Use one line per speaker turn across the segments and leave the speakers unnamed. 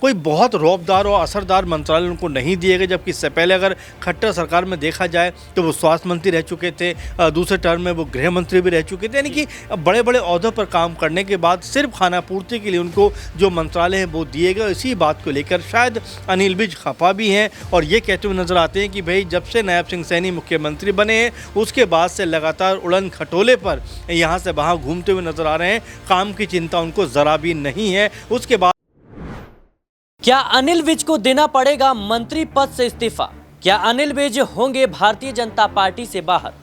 कोई बहुत रौबदार और असरदार मंत्रालय उनको नहीं दिए गए, जबकि इससे पहले अगर खट्टर सरकार में देखा जाए तो वो स्वास्थ्य मंत्री रह चुके थे, दूसरे टर्म में वो गृह मंत्री भी रह चुके थे। यानी कि बड़े बड़े ओहदों पर काम करने के बाद सिर्फ खानापूर्ति के लिए उनको जो मंत्रालय है वो दिए गए। इसी बात को लेकर शायद अनिल विज खफा भी हैं और ये कहते हुए नजर आते हैं कि भाई जब से नायब सिंह सैनी मुख्यमंत्री बने हैं उसके बाद से लगातार उड़न खटोले पर यहाँ से वहाँ घूमते हुए नजर आ रहे हैं। काम की चिंता उनको ज़रा भी नहीं है। उसके बाद
क्या अनिल विज को देना पड़ेगा मंत्री पद से इस्तीफा? क्या अनिल विज होंगे भारतीय जनता पार्टी से बाहर?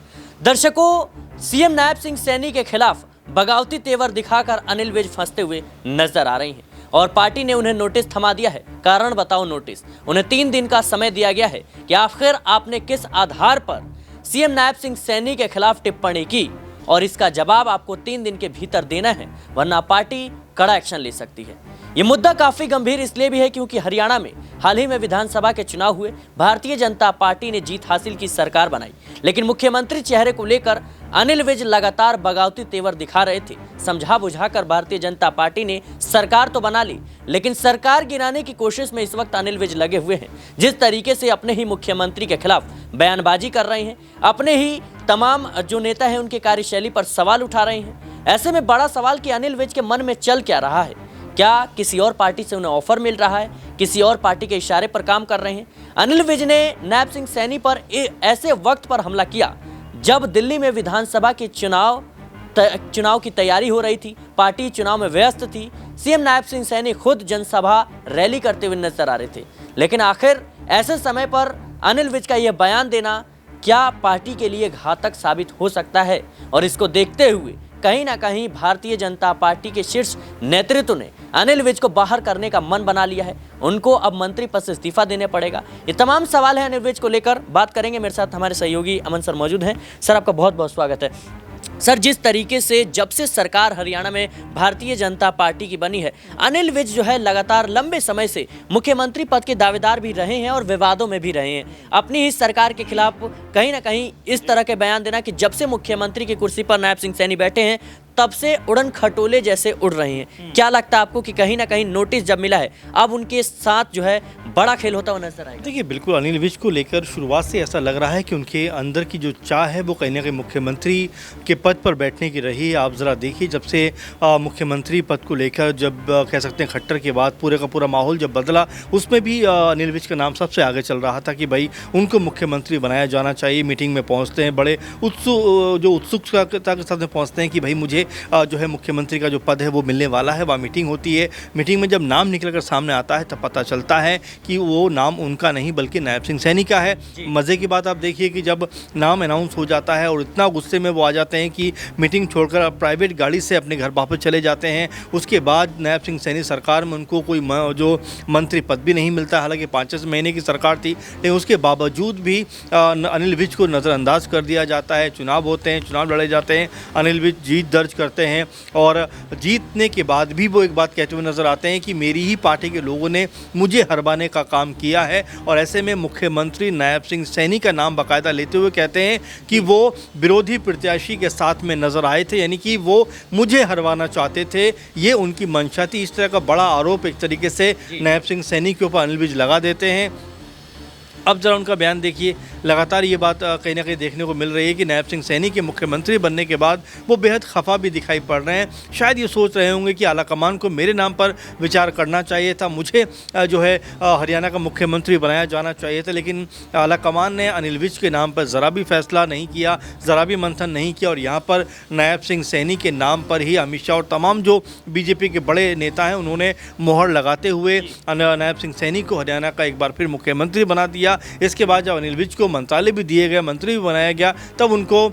दर्शकों, सीएम नायब सिंह सैनी के खिलाफ बगावती तेवर दिखाकर अनिल विज फंसते हुए नजर आ रही हैं और पार्टी ने उन्हें नोटिस थमा दिया है। कारण बताओ नोटिस। उन्हें 3 दिन का समय दिया गया है कि आखिर आपने किस आधार पर सीएम नायब सिंह सैनी के खिलाफ टिप्पणी की और इसका जवाब आपको 3 दिन के भीतर देना है, वरना पार्टी कड़ा एक्शन ले सकती है। ये मुद्दा काफी गंभीर इसलिए भी है क्योंकि हरियाणा में हाल ही में विधानसभा के चुनाव हुए, भारतीय जनता पार्टी ने जीत हासिल की, सरकार बनाई, लेकिन मुख्यमंत्री चेहरे को लेकर अनिल विज लगातार बगावती तेवर दिखा रहे थे। समझा बुझाकर भारतीय जनता पार्टी ने सरकार तो बना ली, लेकिन सरकार गिराने की कोशिश में इस वक्त अनिल विज लगे हुए हैं। जिस तरीके से अपने ही मुख्यमंत्री के खिलाफ बयानबाजी कर रहे हैं, अपने ही तमाम जो नेता हैं उनकी कार्यशैली पर सवाल उठा रहे हैं। ऐसे में बड़ा सवाल कि अनिल विज के मन में चल क्या रहा है? क्या किसी और पार्टी से उन्हें ऑफर मिल रहा है? किसी और पार्टी के इशारे पर काम कर रहे हैं? अनिल विज ने नायब सिंह सैनी पर ऐसे वक्त पर हमला किया जब दिल्ली में विधानसभा के चुनाव की तैयारी हो रही थी, पार्टी चुनाव में व्यस्त थी। सीएम नायब सिंह सैनी खुद जनसभा रैली करते हुए नजर आ रहे थे, लेकिन आखिर ऐसे समय पर अनिल विज का यह बयान देना क्या पार्टी के लिए घातक साबित हो सकता है? और इसको देखते हुए कहीं ना कहीं भारतीय जनता पार्टी के शीर्ष नेतृत्व ने अनिल विज को बाहर करने का मन बना लिया है। उनको अब मंत्री पद से इस्तीफा देने पड़ेगा। ये तमाम सवाल है अनिल विज को लेकर, बात करेंगे। मेरे साथ हमारे सहयोगी अमन सर मौजूद हैं। सर, आपका बहुत बहुत स्वागत है। सर, जिस तरीके से जब से सरकार हरियाणा में भारतीय जनता पार्टी की बनी है, अनिल विज जो है लगातार लंबे समय से मुख्यमंत्री पद के दावेदार भी रहे हैं और विवादों में भी रहे हैं। अपनी ही सरकार के खिलाफ कहीं ना कहीं इस तरह के बयान देना कि जब से मुख्यमंत्री की कुर्सी पर नायब सिंह सैनी बैठे हैं तब से उड़न खटोले जैसे उड़ रहे हैं। क्या लगता है आपको कि कहीं ना कहीं नोटिस जब मिला है अब उनके साथ जो है बड़ा खेल होता हुआ नजर आएगा?
देखिए, बिल्कुल अनिल विज को लेकर शुरुआत से ऐसा लग रहा है कि उनके अंदर की जो चाह है वो कहीं ना कहीं मुख्यमंत्री के पद पर बैठने की रही है। आप ज़रा देखिए, जब से मुख्यमंत्री पद को लेकर जब कह सकते हैं खट्टर के बाद पूरे का पूरा माहौल जब बदला, उसमें भी अनिल विज का नाम सबसे आगे चल रहा था कि भाई उनको मुख्यमंत्री बनाया जाना चाहिए। मीटिंग में पहुँचते हैं, बड़े उत्सुकता के साथ में पहुँचते हैं कि भाई मुझे जो है मुख्यमंत्री का जो पद है वो मिलने वाला है। वहाँ मीटिंग होती है, मीटिंग में जब नाम निकल कर सामने आता है तब पता चलता है कि वो नाम उनका नहीं बल्कि नायब सिंह सैनी का है। मज़े की बात आप देखिए कि जब नाम अनाउंस हो जाता है और इतना गुस्से में वो आ जाते हैं कि मीटिंग छोड़कर प्राइवेट गाड़ी से अपने घर वापस चले जाते हैं। उसके बाद नायब सिंह सैनी सरकार में उनको कोई जो मंत्री पद भी नहीं मिलता। हालांकि 5 महीने की सरकार थी, लेकिन उसके बावजूद भी अनिल विज को नज़रअंदाज कर दिया जाता है। चुनाव होते हैं, चुनाव लड़े जाते हैं, अनिल विज जीत दर्ज करते हैं और जीतने के बाद भी वो एक बात कहते हुए नजर आते हैं कि मेरी ही पार्टी के लोगों ने मुझे हरवाने का काम किया है। और ऐसे में मुख्यमंत्री नायब सिंह सैनी का नाम बाकायदा लेते हुए कहते हैं कि वो विरोधी प्रत्याशी के साथ में नजर आए थे, यानी कि वो मुझे हरवाना चाहते थे। ये उनकी मंशा थी। इस तरह का बड़ा आरोप एक तरीके से नायब सिंह सैनी के ऊपर अनिल विज लगा देते हैं। अब जरा उनका बयान देखिए। लगातार ये बात कहीं ना कहीं देखने को मिल रही है कि नायब सिंह सैनी के मुख्यमंत्री बनने के बाद वो बेहद खफा भी दिखाई पड़ रहे हैं। शायद ये सोच रहे होंगे कि आलाकमान को मेरे नाम पर विचार करना चाहिए था, मुझे जो है हरियाणा का मुख्यमंत्री बनाया जाना चाहिए था, लेकिन आलाकमान ने अनिल विज के नाम पर ज़रा भी फैसला नहीं किया, ज़रा भी मंथन नहीं किया और यहाँ पर नायब सिंह सैनी के नाम पर ही अमित शाह और तमाम जो बीजेपी के बड़े नेता हैं उन्होंने मोहर लगाते हुए नायब सिंह सैनी को हरियाणा का एक बार फिर मुख्यमंत्री बना दिया। इसके बाद जब अनिल विज को मंत्रालय भी दिए गए, मंत्री भी बनाया गया, तब उनको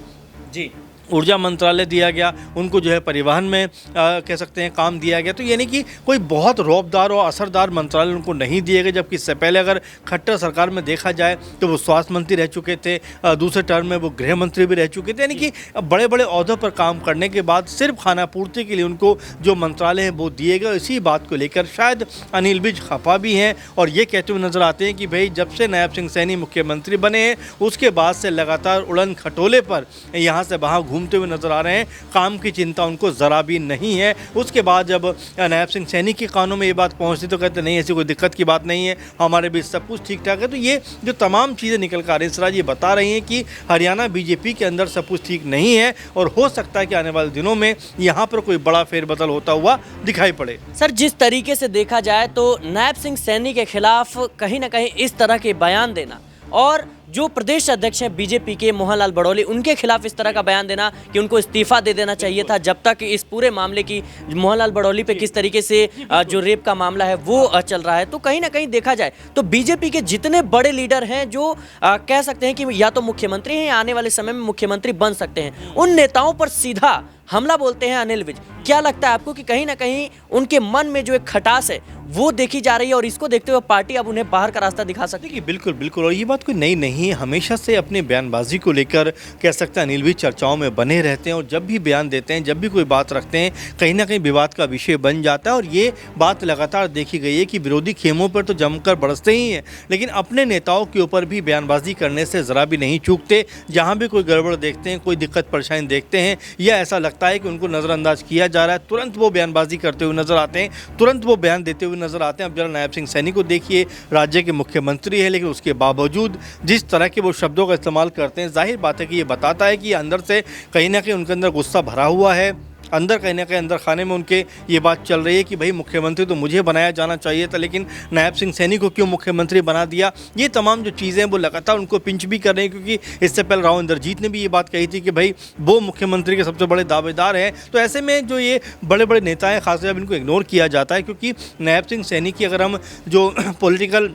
ऊर्जा मंत्रालय दिया गया, उनको जो है परिवहन में कह सकते हैं काम दिया गया। तो यानी कि कोई बहुत रौबदार और असरदार मंत्रालय उनको नहीं दिए गए, जबकि इससे पहले अगर खट्टर सरकार में देखा जाए तो वो स्वास्थ्य मंत्री रह चुके थे, दूसरे टर्म में वो गृह मंत्री भी रह चुके थे। यानी कि बड़े बड़े ओहदों पर काम करने के बाद सिर्फ खानापूर्ति के लिए उनको जो मंत्रालय है वो दिए गए। इसी बात को लेकर शायद अनिल विज खफा भी हैं और ये कहते हुए नजर आते हैं कि भाई जब से नायब सिंह सैनी मुख्यमंत्री बने हैं उसके बाद से लगातार उड़न खटोले पर यहाँ से वहाँ घूम घूमते हुए नजर आ रहे हैं, काम की चिंता उनको ज़रा भी नहीं है। उसके बाद जब नायब सिंह सैनी के कानों में ये बात पहुंचती तो कहते नहीं, ऐसी कोई दिक्कत की बात नहीं है, हमारे बीच सब कुछ ठीक ठाक है। तो ये जो तमाम चीज़ें निकल कर आ रही हैं सिराज, ये बता रही हैं कि हरियाणा बीजेपी के अंदर सब कुछ ठीक नहीं है और हो सकता है कि आने वाले दिनों में यहाँ पर कोई बड़ा फेरबदल होता हुआ दिखाई पड़े।
सर, जिस तरीके से देखा जाए तो नायब सिंह सैनी के खिलाफ कहीं ना कहीं इस तरह के बयान देना और जो प्रदेश अध्यक्ष हैं बीजेपी के मोहनलाल बड़ौली, उनके खिलाफ इस तरह का बयान देना कि उनको इस्तीफा दे देना चाहिए था, जब तक इस पूरे मामले की मोहनलाल बड़ौली पे किस तरीके से जो रेप का मामला है वो चल रहा है, तो कहीं ना कहीं देखा जाए तो बीजेपी के जितने बड़े लीडर हैं जो कह सकते हैं कि या तो मुख्यमंत्री हैं या आने वाले समय में मुख्यमंत्री बन सकते हैं, उन नेताओं पर सीधा हमला बोलते हैं अनिल विज। क्या लगता है आपको कि कहीं ना कहीं उनके मन में जो एक खटास है वो देखी जा रही है और इसको देखते हुए पार्टी अब उन्हें बाहर का रास्ता दिखा सकती है?
बिल्कुल बिल्कुल, और ये बात कोई नई नहीं है, हमेशा से अपने बयानबाजी को लेकर कह सकते हैं अनिल विज चर्चाओं में बने रहते हैं और जब भी बयान देते हैं, जब भी कोई बात रखते हैं, कहीं ना कहीं विवाद का विषय बन जाता है। और ये बात लगातार देखी गई है कि विरोधी खेमों पर तो जमकर बरसते ही हैं, लेकिन अपने नेताओं के ऊपर भी बयानबाजी करने से ज़रा भी नहीं चूकते। जहाँ भी कोई गड़बड़ देखते हैं, कोई दिक्कत परेशानी देखते हैं या ऐसा लगता है कि उनको नज़रअंदाज किया जा रहा है, तुरंत वो बयानबाजी करते हुए नजर आते हैं, तुरंत वो बयान देते हुए नजर आते हैं। अब जरा नायब सिंह सैनी को देखिए, राज्य के मुख्यमंत्री है, लेकिन उसके बावजूद जिस तरह के वो शब्दों का इस्तेमाल करते हैं, जाहिर बात है कि ये बताता है कि अंदर से कहीं ना कहीं उनके अंदर गुस्सा भरा हुआ है। अंदर कहीं ना कहीं अंदर खाने में उनके ये बात चल रही है कि भाई मुख्यमंत्री तो मुझे बनाया जाना चाहिए था, लेकिन नायब सिंह सैनी को क्यों मुख्यमंत्री बना दिया। ये तमाम जो चीज़ें हैं वो लगातार उनको पिंच भी कर रही हैं, क्योंकि इससे पहले राव इंद्रजीत ने भी ये बात कही थी कि भाई वो मुख्यमंत्री के सबसे बड़े दावेदार हैं। तो ऐसे में जो ये बड़े बड़े नेता हैं, खासकर जब इनको इग्नोर किया जाता है, क्योंकि नायब सिंह सैनी की अगर हम जो पॉलिटिकल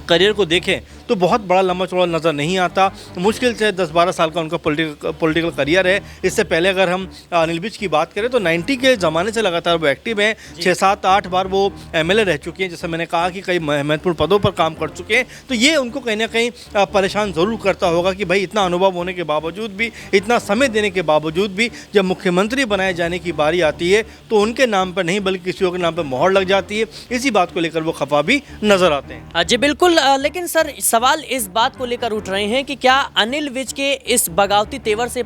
करियर को देखें तो बहुत बड़ा लंबा चौड़ा नज़र नहीं आता। मुश्किल से 10-12 साल का उनका पॉलिटिकल करियर है। इससे पहले अगर हम अनिल विज की बात करें तो 90 के ज़माने से लगातार वो एक्टिव हैं। 6-7-8 बार वो एमएलए रह चुके हैं, जैसे मैंने कहा कि कई महत्वपूर्ण पदों पर काम कर चुके हैं। तो ये उनको कहीं ना कहीं परेशान ज़रूर करता होगा कि भाई इतना अनुभव होने के बावजूद भी, इतना समय देने के बावजूद भी, जब मुख्यमंत्री बनाए जाने की बारी आती है तो उनके नाम पर नहीं बल्कि किसी और के नाम पर मोहर लग जाती है। इसी बात को लेकर वो खफा भी नज़र आते हैं।
जी बिल्कुल, लेकिन सर सवाल इस बात को लेकर उठ रहे हैं कि क्या अनिल विज के इस बगावती तेवर से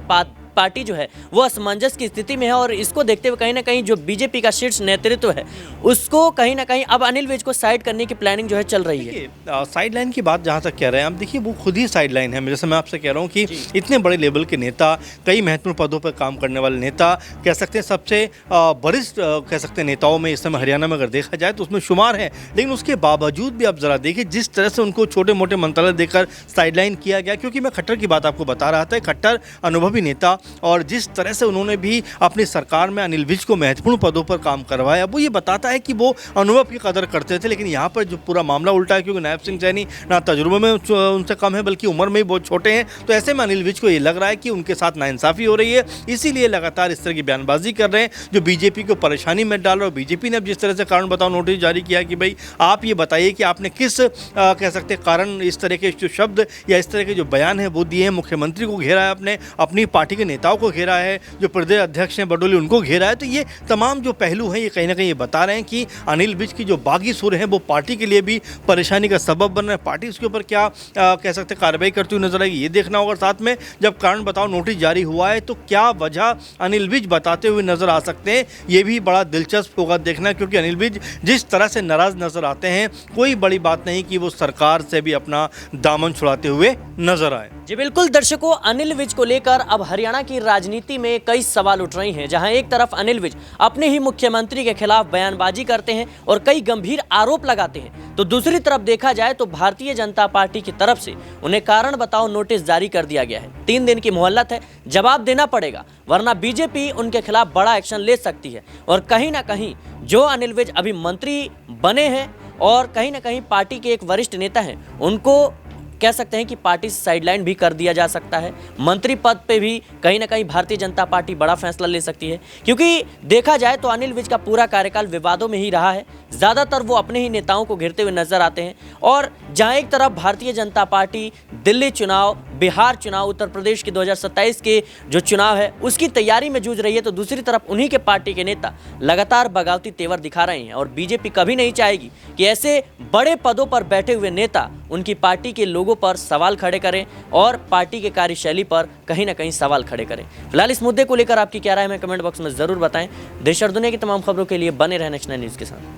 पार्टी जो है वो असमंजस की स्थिति में है और इसको देखते हुए कहीं ना कहीं जो बीजेपी का शीर्ष नेतृत्व है उसको कहीं ना कहीं अब अनिल विज को साइड करने की प्लानिंग जो है चल रही है।
साइड लाइन की बात जहाँ तक कह रहे हैं आप, देखिए वो खुद ही साइड लाइन है। जैसे मैं आपसे कह रहा हूँ कि इतने बड़े लेवल के नेता, कई महत्वपूर्ण पदों पर काम करने वाले नेता, कह सकते हैं सबसे वरिष्ठ कह सकते हैं नेताओं में इस समय हरियाणा में अगर देखा जाए तो उसमें शुमार है। लेकिन उसके बावजूद भी आप ज़रा देखिए जिस तरह से उनको छोटे मोटे मंत्रालय देकर साइडलाइन किया गया, क्योंकि मैं खट्टर की बात आपको बता रहा था, खट्टर अनुभवी नेता, और जिस तरह से उन्होंने भी अपनी सरकार में अनिल विज को महत्वपूर्ण पदों पर काम करवाया, वो ये बताता है कि वो अनुभव की कदर करते थे। लेकिन यहाँ पर जो पूरा मामला उल्टा है, क्योंकि नायब सिंह सैनी ना तजुर्बे में उनसे कम है बल्कि उम्र में ही बहुत छोटे हैं। तो ऐसे में अनिल विज को ये लग रहा है कि उनके साथ नाइंसाफ़ी हो रही है, इसीलिए लगातार इस तरह की बयानबाजी कर रहे हैं जो बीजेपी को परेशानी में डाल रहा है। बीजेपी ने अब जिस तरह से कारण बताओ नोटिस जारी किया कि भाई आप ये बताइए कि आपने किस कह सकते कारण इस तरह के जो शब्द या इस तरह के जो बयान है वो दिए हैं। मुख्यमंत्री को घेरा है, आपने अपनी पार्टी के नेताओं को घेरा है, जो प्रदेश अध्यक्ष हैं बडोली उनको घेरा है। तो ये तमाम जो पहलू हैं ये कहीं ना कहीं ये बता रहे हैं कि अनिल विज की जो बागी सुर हैं वो पार्टी के लिए भी परेशानी का सबब बन रहा है। पार्टी उसके ऊपर क्या कह सकते हैं कार्रवाई करती हुई नजर आएगी, ये देखना होगा। साथ में जब कारण बताओ नोटिस जारी हुआ है तो क्या वजह अनिल विज बताते हुए नजर आ सकते हैं, ये भी बड़ा दिलचस्प होगा देखना, क्योंकि अनिल विज जिस तरह से नाराज नजर आते हैं कोई बड़ी बात नहीं कि वो सरकार से भी अपना दामन छुड़ाते हुए नजर आए।
जी बिल्कुल दर्शकों, अनिल विज को लेकर अब हरियाणा की राजनीति में कई सवाल उठ रहे हैं, जहां एक तरफ अनिल विज अपने ही मुख्यमंत्री के खिलाफ बयानबाजी करते हैं और कई गंभीर आरोप लगाते हैं, तो दूसरी तरफ देखा जाए तो भारतीय जनता पार्टी की तरफ से उन्हें कारण बताओ नोटिस जारी कर दिया गया है। 3 दिन की मोहलत है, जवाब देना पड़ेगा वरना बीजेपी उनके खिलाफ बड़ा एक्शन ले सकती है। और कहीं ना कहीं जो अनिल विज अभी मंत्री बने हैं और कहीं ना कहीं पार्टी के एक वरिष्ठ नेता हैं, उनको कह सकते हैं कि पार्टी से साइडलाइन भी कर दिया जा सकता है। मंत्री पद पे भी कहीं ना कहीं भारतीय जनता पार्टी बड़ा फैसला ले सकती है, क्योंकि देखा जाए तो अनिल विज का पूरा कार्यकाल विवादों में ही रहा है। ज़्यादातर वो अपने ही नेताओं को घेरते हुए नजर आते हैं और जहां एक तरफ भारतीय जनता पार्टी दिल्ली चुनाव, बिहार चुनाव, उत्तर प्रदेश के 2027 के जो चुनाव है उसकी तैयारी में जूझ रही है, तो दूसरी तरफ उन्हीं के पार्टी के नेता लगातार बगावती तेवर दिखा रहे हैं। और बीजेपी कभी नहीं चाहेगी कि ऐसे बड़े पदों पर बैठे हुए नेता उनकी पार्टी के लोगों पर सवाल खड़े करें और पार्टी के कार्यशैली पर कहीं ना कहीं सवाल खड़े करें। फिलहाल इस मुद्दे को लेकर आपकी क्या राय है, कमेंट बॉक्स में जरूर बताएं। देश और दुनिया की तमाम खबरों के लिए बने रहें नेक्स्ट 9 न्यूज़ के साथ।